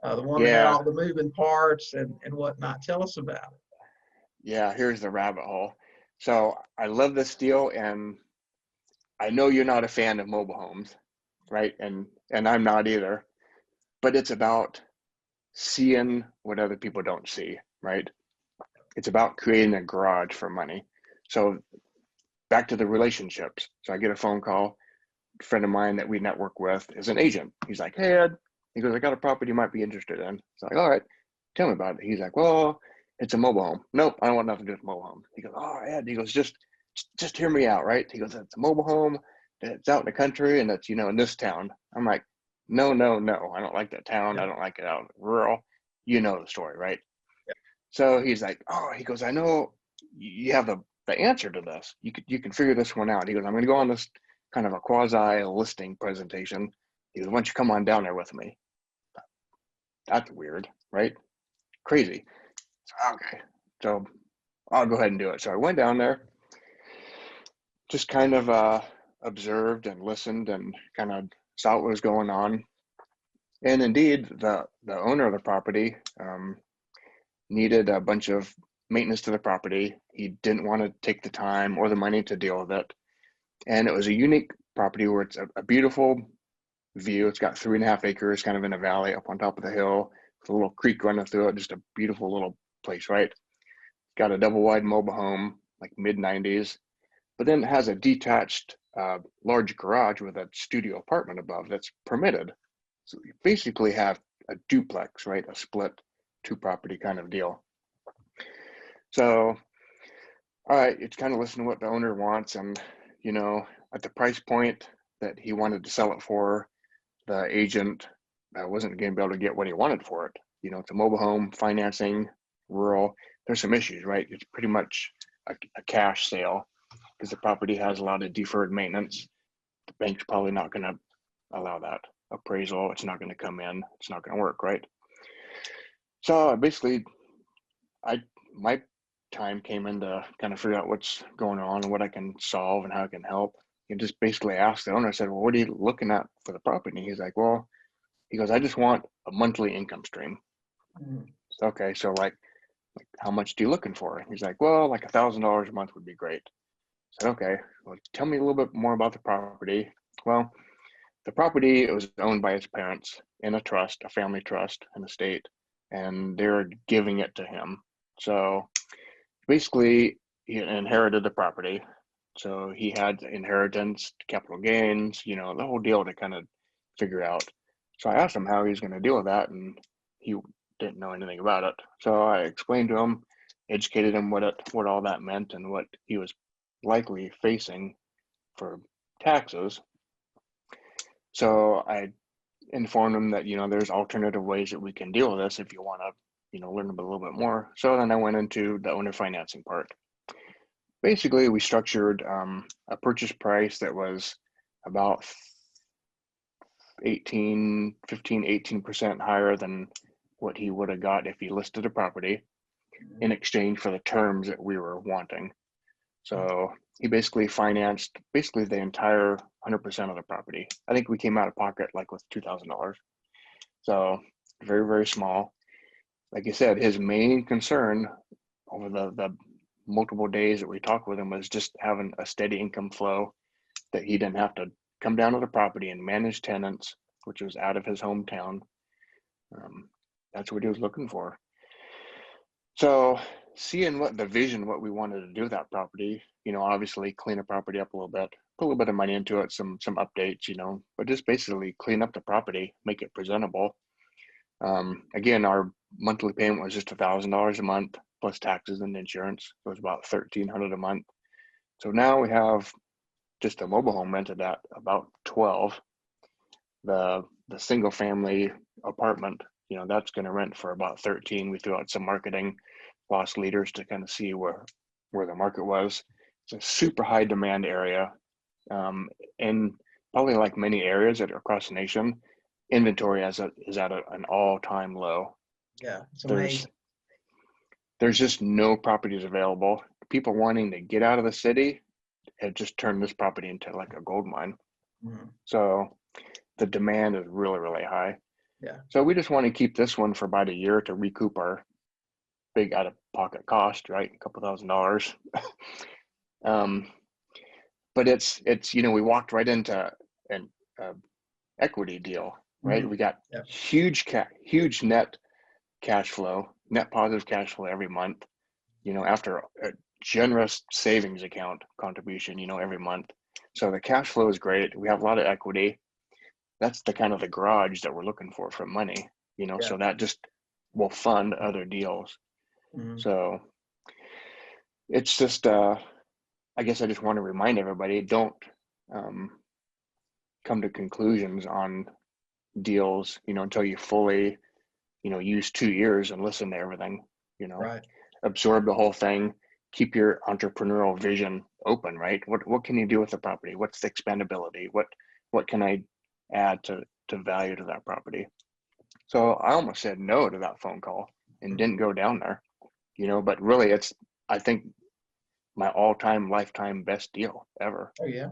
the one that had Yeah. all the moving parts and whatnot. Tell us about it. Yeah. Here's the rabbit hole. So I love this deal, and I know you're not a fan of mobile homes, right? And I'm not either. But it's about seeing what other people don't see, right? It's about creating a garage for money. So back to the relationships. So I get a phone call. A friend of mine that we network with is an agent. He's like, "Hey Ed," he goes, "I got a property you might be interested in." It's like, "All right, tell me about it." He's like, "Well, it's a mobile home." "Nope, I don't want nothing to do with mobile home." He goes, "Oh Ed," he goes, just hear me out, right?" He goes, "It's a mobile home. It's out in the country, and it's in this town." I'm like, "No, no, no. I don't like that town. Yeah. I don't like it out rural. You know the story, right?" So he's like, "Oh," he goes, "I know you have the answer to this. You can figure this one out." He goes, "I'm going to go on this kind of a quasi listing presentation." He goes, "Why don't you come on down there with me?" That's weird, right? Crazy. So, okay. So I'll go ahead and do it. So I went down there, just kind of observed and listened and kind of saw what was going on. And indeed, the owner of the property needed a bunch of maintenance to the property. He didn't want to take the time or the money to deal with it. And it was a unique property where it's a beautiful view. It's got 3.5 acres, kind of in a valley up on top of the hill, with a little creek running through it. Just a beautiful little place, right? Got a double wide mobile home, like mid 90s, but then it has a detached large garage with a studio apartment above that's permitted. So you basically have a duplex, right? A split two property kind of deal. So, all right, it's kind of listen to what the owner wants. And, at the price point that he wanted to sell it for, the agent wasn't going to be able to get what he wanted for it. It's a mobile home, financing, rural. There's some issues, right? It's pretty much a cash sale because the property has a lot of deferred maintenance. The bank's probably not going to allow that appraisal. It's not going to come in. It's not going to work, right? So basically, my time came in to kind of figure out what's going on and what I can solve and how I can help. And just basically asked the owner. I said, "Well, what are you looking at for the property?" And he's like, "Well," he goes, "I just want a monthly income stream." Mm. So, okay, so like how much do you looking for? And he's like, "Well, like $1,000 a month would be great." I said, "Okay, well, tell me a little bit more about the property." Well, the property, it was owned by his parents in a trust, a family trust, an estate, and they're giving it to him. So basically, he inherited the property. So he had inheritance, capital gains, the whole deal to kind of figure out. So I asked him how he was going to deal with that, and he didn't know anything about it. So I explained to him, educated him what all that meant and what he was likely facing for taxes. So I informed him that there's alternative ways that we can deal with this if you want to learn a little bit more. So then I went into the owner financing part. Basically, we structured a purchase price that was about 18% higher than what he would have got if he listed a property in exchange for the terms that we were wanting. So he basically financed the entire 100% of the property. I think we came out of pocket like with $2,000. So very, very small. Like you said, his main concern over the multiple days that we talked with him was just having a steady income flow, that he didn't have to come down to the property and manage tenants, which was out of his hometown. That's what he was looking for. So seeing what we wanted to do with that property, obviously clean the property up a little bit, put a little bit of money into it, some updates, but just basically clean up the property, make it presentable. Again, our monthly payment was just $1,000 a month plus taxes and insurance. So it was about $1,300 a month. So now we have just a mobile home rented at about 12. The single family apartment, that's going to rent for about 13. We threw out some marketing loss leaders to kind of see where the market was. It's a super high demand area, and probably like many areas across the nation, inventory is at an all-time low. Yeah, it's amazing. There's just no properties available. People wanting to get out of the city have just turned this property into like a gold mine. So the demand is really, really high. Yeah. So we just want to keep this one for about a year to recoup our big out-of-pocket cost, right? A couple $1,000s. But it's we walked right into an equity deal, right? We got huge net cash flow, net positive cash flow every month, after a generous savings account contribution, every month. So the cash flow is great. We have a lot of equity. That's the kind of the garage that we're looking for money, so that just will fund other deals. So it's just, I guess I just want to remind everybody, don't come to conclusions on deals, until you fully, use 2 years and listen to everything, Right. Absorb the whole thing, keep your entrepreneurial vision open, right? What can you do with the property? What's the expandability? What can I add to value to that property? So I almost said no to that phone call and didn't go down there, but really it's, I think, my all-time lifetime best deal ever. Oh yeah.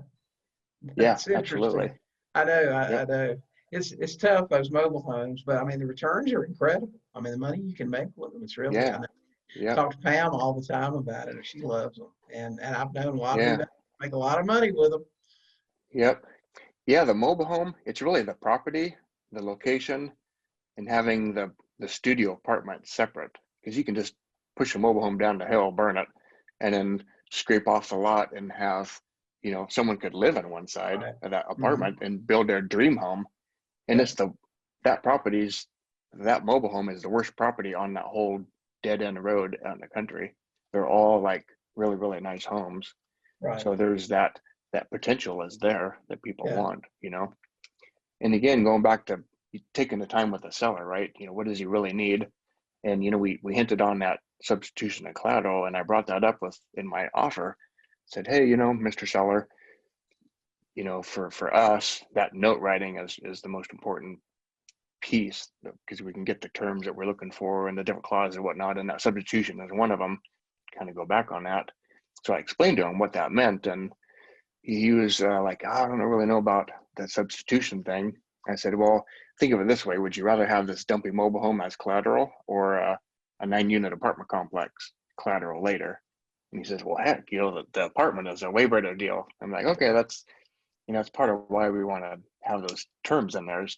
Yeah, That's interesting. absolutely. I know. Yep. I know. It's tough, those mobile homes, but I mean the returns are incredible. I mean the money you can make with them, it's really. I know. Yeah. Talk to Pam all the time about it. She loves them, and I've known a lot of Yeah. people make a lot of money with them. Yep. Yeah, the mobile home, it's really the property, the location, and having the studio apartment separate, because you can just push a mobile home down the hill, burn it, and then scrape off the lot and have, someone could live on one side of that apartment and build their dream home. And it's that mobile home is the worst property on that whole dead end road out in the country. They're all like really, really nice homes. Right. So there's that potential is there that people want, And again, going back to taking the time with the seller, right? What does he really need? And, we hinted on that substitution of collateral, and I brought that up in my offer. Said, hey, Mr. Seller, for us, that note writing is the most important piece, because we can get the terms that we're looking for and the different clauses and whatnot, and that substitution is one of them. Kind of go back on that. So I explained to him what that meant, and he was like, I don't really know about that substitution thing. I said, well, think of it this way. Would you rather have this dumpy mobile home as collateral, or a 9-unit apartment complex collateral later? And he says, well, heck, the apartment is a way better deal. I'm like, okay, that's part of why we want to have those terms in there, is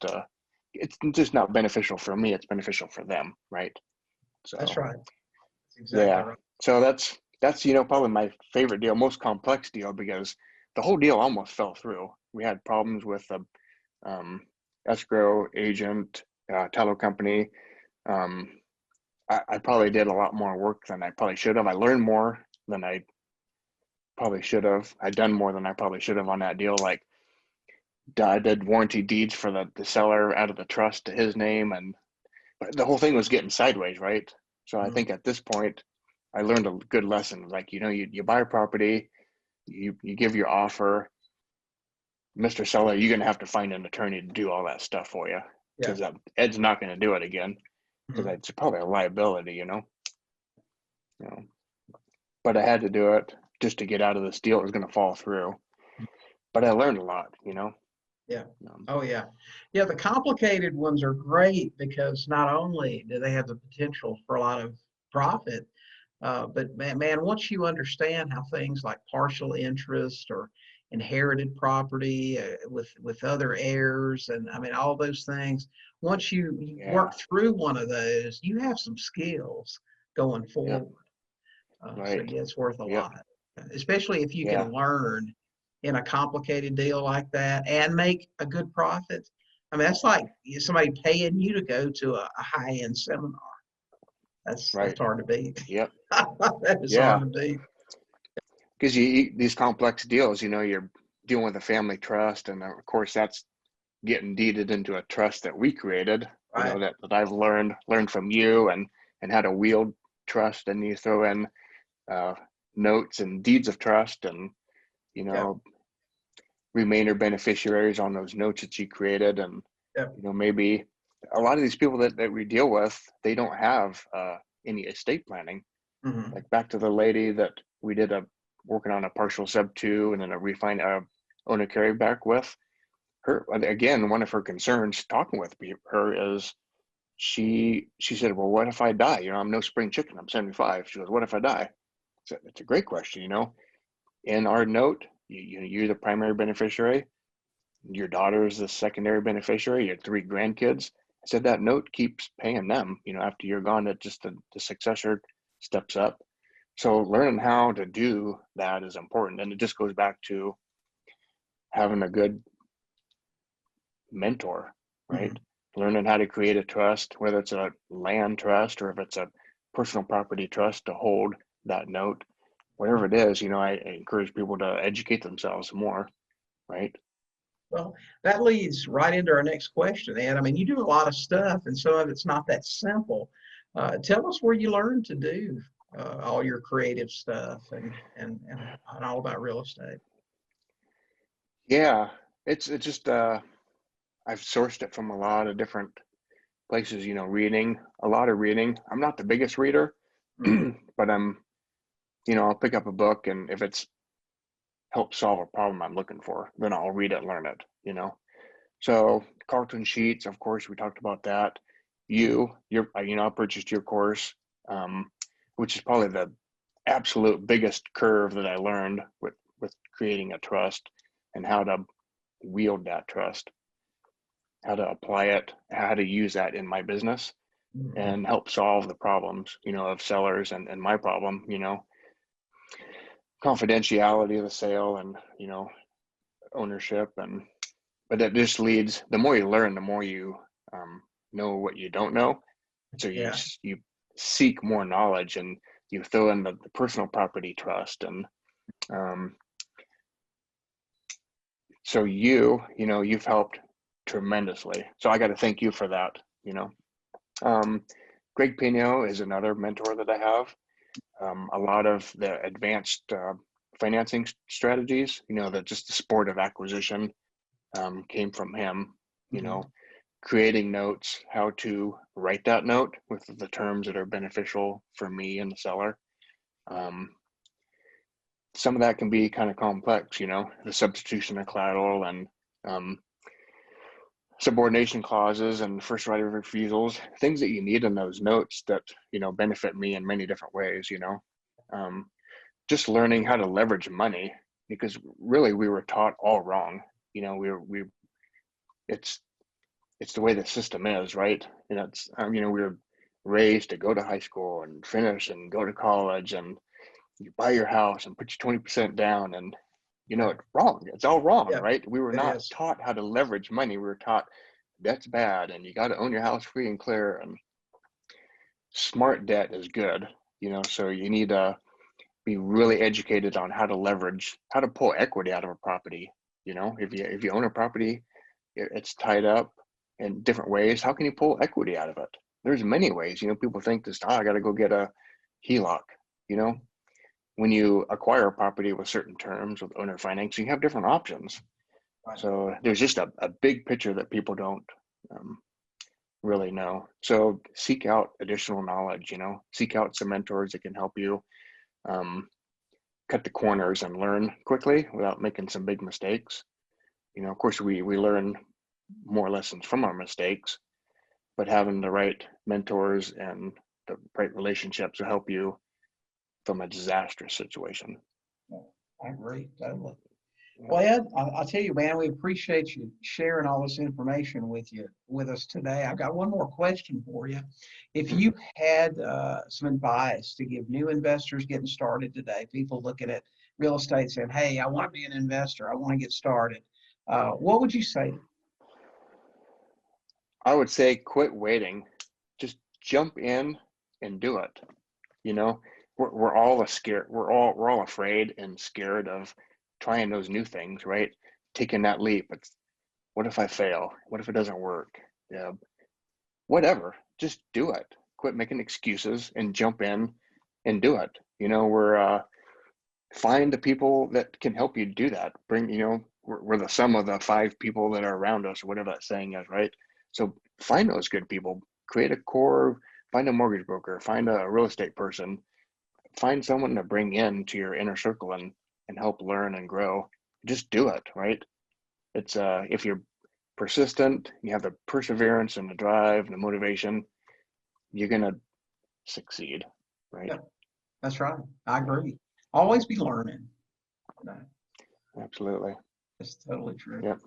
it's just not beneficial for me, it's beneficial for them, right? So that's right. That's exactly right. So that's that's, probably my favorite deal, most complex deal, because the whole deal almost fell through. We had problems with the escrow agent, title company. I probably did a lot more work than I probably should have. I learned more than I probably should have. I'd done more than I probably should have on that deal. Like, I did warranty deeds for the seller out of the trust to his name, but the whole thing was getting sideways, right? So I think at this point, I learned a good lesson. Like, you buy a property, you give your offer, Mr. Seller, you're gonna have to find an attorney to do all that stuff for you, Yeah. because Ed's not gonna do it again, because it's probably a liability, But I had to do it just to get out of this deal. It was gonna fall through, but I learned a lot, Yeah. Oh, yeah. Yeah, the complicated ones are great because not only do they have the potential for a lot of profit, but man, once you understand how things like partial interest or inherited property with other heirs, and I mean all those things, once you work through one of those, you have some skills going forward. So Right. yeah, it's worth a Yep. lot, especially if you Yeah. can learn in a complicated deal like that and make a good profit. I mean, that's like somebody paying you to go to a high-end seminar. That's Right. hard to beat. Yep. That is Yeah. hard to beat. Because these complex deals, you're dealing with a family trust, and of course that's getting deeded into a trust that we created. Right. That I've learned from you, and how to wield trust, and you throw in notes and deeds of trust, and Yep. remainder beneficiaries on those notes that you created, and Yep. maybe a lot of these people that we deal with, they don't have any estate planning. Mhm. Like, back to the lady that we did working on a partial sub 2 and then a refined owner carryback with her. Again, one of her concerns talking with her is she said, well, what if I die? I'm no spring chicken. I'm 75. She goes, what if I die? It's a great question. In our note, you're the primary beneficiary. Your daughter is the secondary beneficiary. Your 3 grandkids. I said that note keeps paying them. After you're gone, that just the successor steps up. So learning how to do that is important, and it just goes back to having a good mentor, right? Mhm. Learning how to create a trust, whether it's a land trust or if it's a personal property trust to hold that note, whatever it is. I encourage people to educate themselves more, right? Well, that leads right into our next question, Ed. I mean, you do a lot of stuff, and some of it's not that simple. Tell us where you learned to do all your creative stuff and all about real estate. Yeah, it's just I've sourced it from a lot of different places. Reading, a lot of reading. I'm not the biggest reader, Mhm. but I'll pick up a book, and if it's help solve a problem I'm looking for, then I'll read it, learn it. So Carlton Sheets, of course, we talked about that. I purchased your course, which is probably the absolute biggest curve that I learned with creating a trust, and how to wield that trust, how to apply it, how to use that in my business, Mhm. and help solve the problems, of sellers, and my problem, confidentiality of the sale, and, ownership. But that just leads, the more you learn, the more you know what you don't know. So Yeah. you seek more knowledge, and you throw in the personal property trust, and um, so you've helped tremendously. So I got to thank you for that. Greg Pino is another mentor that I have. A lot of the advanced financing strategies, that just the sport of acquisition came from him. Mhm. Creating notes, how to write that note with the terms that are beneficial for me and the seller. Some of that can be kind of complex, the substitution of collateral, and um, subordination clauses, and first right of refusals, things that you need in those notes that, benefit me in many different ways. Um, just learning how to leverage money, because really we were taught all wrong. We it's the way the system is, right? We were raised to go to high school and finish and go to college, and you buy your house and put your 20% down, and it's wrong. It's all wrong, Yeah, right? We were it not is. taught how to leverage money. We were taught that's bad, and you got to own your house free and clear, and smart debt is good, so you need to be really educated on how to leverage, how to pull equity out of a property. If you own a property, it's tied up in different ways. How can you pull equity out of it? There's many ways. People think this, I got to go get a HELOC. When you acquire a property with certain terms with owner financing, you have different options. Right. So there's just a big picture that people don't really know. So seek out additional knowledge, seek out some mentors that can help you cut the corners and learn quickly without making some big mistakes. Of course, we learn more lessons from our mistakes, but having the right mentors and the right relationships will help you from a disastrous situation. I agree, totally. Well, Ed, I'll tell you, man, we appreciate you sharing all this information with us today. I've got one more question for you. If you had some advice to give new investors getting started today, people looking at real estate saying, hey, I want to be an investor, I want to get started, what would you say? I would say quit waiting. Just jump in and do it. We're all scared. We're all afraid and scared of trying those new things, right? Taking that leap. It's, what if I fail? What if it doesn't work? Yeah, whatever. Just do it. Quit making excuses and jump in and do it. Find the people that can help you do that. We're the sum of the 5 people that are around us, or whatever that saying is, right? So find those good people, create a core, find a mortgage broker, find a real estate person, find someone to bring in to your inner circle and help learn and grow. Just do it, right? It's if you're persistent, you have the perseverance and the drive and the motivation, you're gonna succeed, right? Yeah, that's right. I agree. Always be learning. Absolutely. That's totally true. Yep.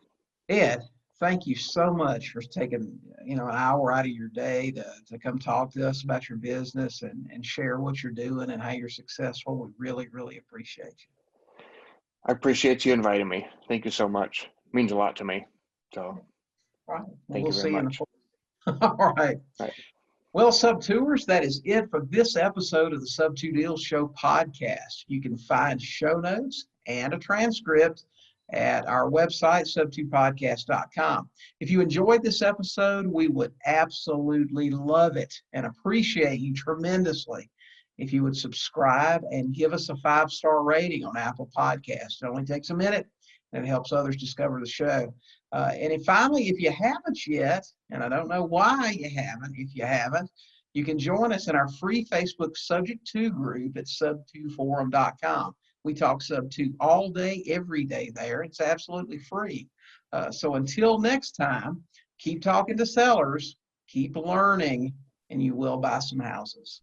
Ed, thank you so much for taking an hour out of your day to come talk to us about your business and share what you're doing and how you're successful. We really, really appreciate you. I appreciate you inviting me. Thank you so much. It means a lot to me. So All right. Well, thank you very much. All right. All right. Well, Sub-Tours, that is it for this episode of the Sub 2 Deals Show podcast. You can find show notes and a transcript at our website, sub2podcast.com. If you enjoyed this episode, we would absolutely love it and appreciate you tremendously if you would subscribe and give us a 5-star rating on Apple Podcasts. It only takes a minute and it helps others discover the show. And finally, if you haven't yet, and I don't know why you haven't, if you haven't, you can join us in our free Facebook Subject To group at sub2forum.com. We talk Sub2 all day, every day there. It's absolutely free. So until next time, keep talking to sellers, keep learning, and you will buy some houses.